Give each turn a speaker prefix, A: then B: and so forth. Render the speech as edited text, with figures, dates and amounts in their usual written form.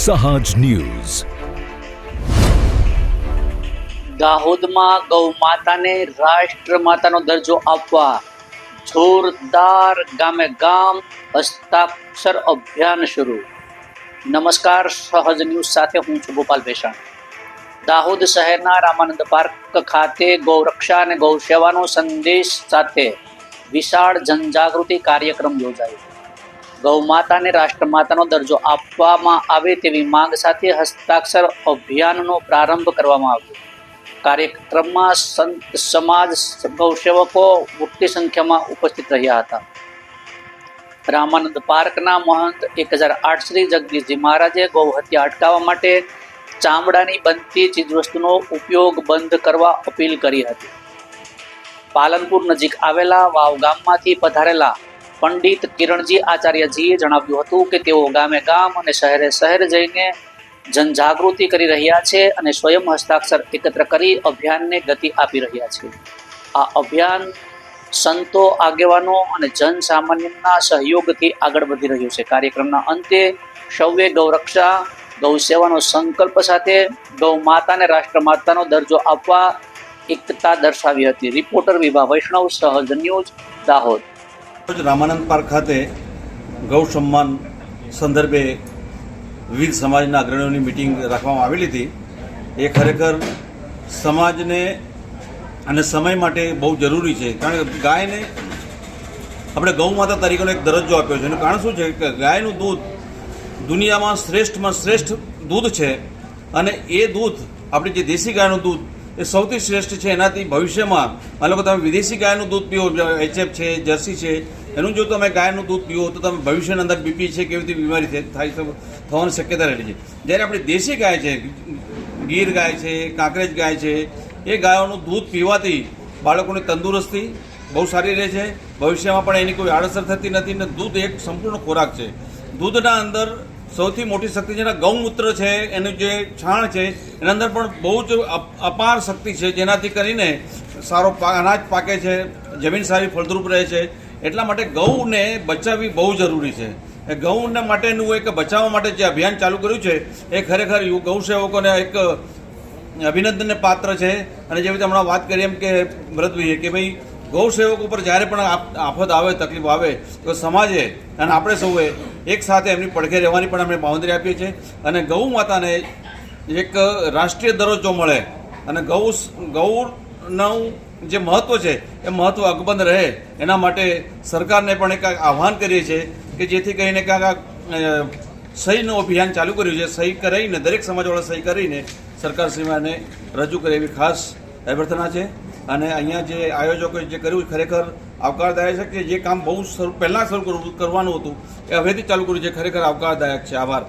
A: સહજ ન્યૂઝ.
B: દાહોદમાં ગૌ માતાને રાષ્ટ્રમાતાનો દરજ્જો આપવા જોરદાર ગામે ગામ હસ્તાક્ષર અભિયાન શરૂ. નમસ્કાર, સહજ ન્યૂઝ સાથે હું છું ગોપાલ ભેસાણ. દાહોદ શહેરના રામાનંદ પાર્ક ખાતે ગૌરક્ષા અને ગૌ સેવાનો સંદેશ સાથે વિશાળ જનજાગૃતિ કાર્યક્રમ યોજાયો. ગૌ માતાને રાષ્ટ્રમાતાનો દરજ્જો આપવામાં આવે તેવી માંગ સાથે હસ્તાક્ષર અભિયાનનો પ્રારંભ કરવામાં આવ્યો. કાર્યક્રમમાં સંત સમાજ, ગૌસેવકો મોટી સંખ્યામાં ઉપસ્થિત રહ્યા હતા. રામાનંદ પાર્કના મહંત 1008 શ્રી જગદીશજી મહારાજે ગૌ હત્યા અટકાવવા માટે ચામડાની બનતી ચીજવસ્તુનો ઉપયોગ બંધ કરવા અપીલ કરી હતી. પાલનપુર નજીક આવેલા વાવ ગામમાંથી પધારેલા પંડિત કિરણજી આચાર્યજીએ જણાવ્યું હતું કે તેઓ ગામે ગામ અને શહેરે શહેર જઈને જનજાગૃતિ કરી રહ્યા છે અને સ્વયં હસ્તાક્ષર એકત્ર કરી અભિયાનને ગતિ આપી રહ્યા છે. આ અભિયાન સંતો, આગેવાનો અને જન સામાન્યના સહયોગથી આગળ વધી રહ્યું છે. કાર્યક્રમના અંતે સૌએ ગૌરક્ષા, ગૌ સેવાનો સંકલ્પ સાથે ગૌ માતાને રાષ્ટ્રમાતાનો દરજ્જો આપવા એકતા દર્શાવી હતી. રિપોર્ટર વિભા વૈષ્ણવ, સહજ ન્યૂઝ, દાહોદ.
C: રામાનંદ પાર્ક ખાતે ગૌ સન્માન સંદર્ભે વિવિધ સમાજના અગ્રણીઓની મિટિંગ રાખવામાં આવેલી હતી. એ ખરેખર સમાજને અને સમય માટે બહુ જરૂરી છે, કારણ કે ગાયને આપણે ગૌ માતા તરીકેનો એક દરજ્જો આપ્યો છે. એનું કારણ શું છે કે ગાયનું દૂધ દુનિયામાં શ્રેષ્ઠમાં શ્રેષ્ઠ દૂધ છે અને એ દૂધ આપણી જે દેશી ગાયનું દૂધ એ સૌથી શ્રેષ્ઠ છે. એનાથી ભવિષ્યમાં માનો કે તમે વિદેશી ગાયનું દૂધ પીવો, HF છે, જર્સી છે, એનું જો તમે ગાયનું દૂધ પીવો તો તમે ભવિષ્યની અંદર બીપી છે, કેવી રીતે બીમારી થવાની શક્યતા રહેલી છે. જ્યારે આપણી દેશી ગાય છે, ગીર ગાય છે, કાંકરેજ ગાય છે, એ ગાયોનું દૂધ પીવાથી બાળકોની તંદુરસ્તી બહુ સારી રહે છે. ભવિષ્યમાં પણ એની કોઈ આડઅસર થતી નથી ને દૂધ એક સંપૂર્ણ ખોરાક છે. દૂધના અંદર સૌથી મોટી શક્તિ છે ગૌમૂત્ર છે, એનું જે છાણ છે એના અંદર પણ બહુ જ અપાર શક્તિ છે, જેનાથી કરીને સારો અનાજ પાકે છે, જમીન સારી ફળદ્રુપ રહે છે. એટલા માટે ગૌને બચાવવી બહુ જરૂરી છે. એ ગૌને માટેનું એક બચાવવા માટે જે અભિયાન ચાલુ કર્યું છે એ ખરેખર ગૌ સેવકોને એક અભિનંદનને પાત્ર છે. અને જેવી રીતે હમણાં વાત કરી એમ કે ભરતભાઈએ કે ભાઈ ગૌ સેવકો ઉપર જ્યારે પણ આફત આવે, તકલીફ આવે તો સમાજે અને આપણે સૌએ એક સાથે એમની પડખે રહેવાની પણ અમે બાંહેધરી આપીએ છીએ. અને ગૌ માતાને એક રાષ્ટ્રીય દરજ્જો મળે અને ગૌનું જે મહત્ત્વ છે એ મહત્ત્વ અકબંધ રહે એના માટે સરકારને પણ એક આહ્વાન કરીએ છીએ કે જેથી કરીને કાંઈક સહીનું અભિયાન ચાલુ કર્યું છે. સહી કરીને દરેક સમાજવાળા સહી કરીને સરકારશ્રીને રજૂ કરે એવી ખાસ અભ્યર્થના છે. અને અહીંયા જે આયોજકોએ જે કર્યું ખરેખર આવકારદાયક છે. કે જે કામ બહુ પહેલાં શરૂ કરવાનું હતું એ હવેથી ચાલુ કર્યું છે, ખરેખર આવકારદાયક છે. આભાર.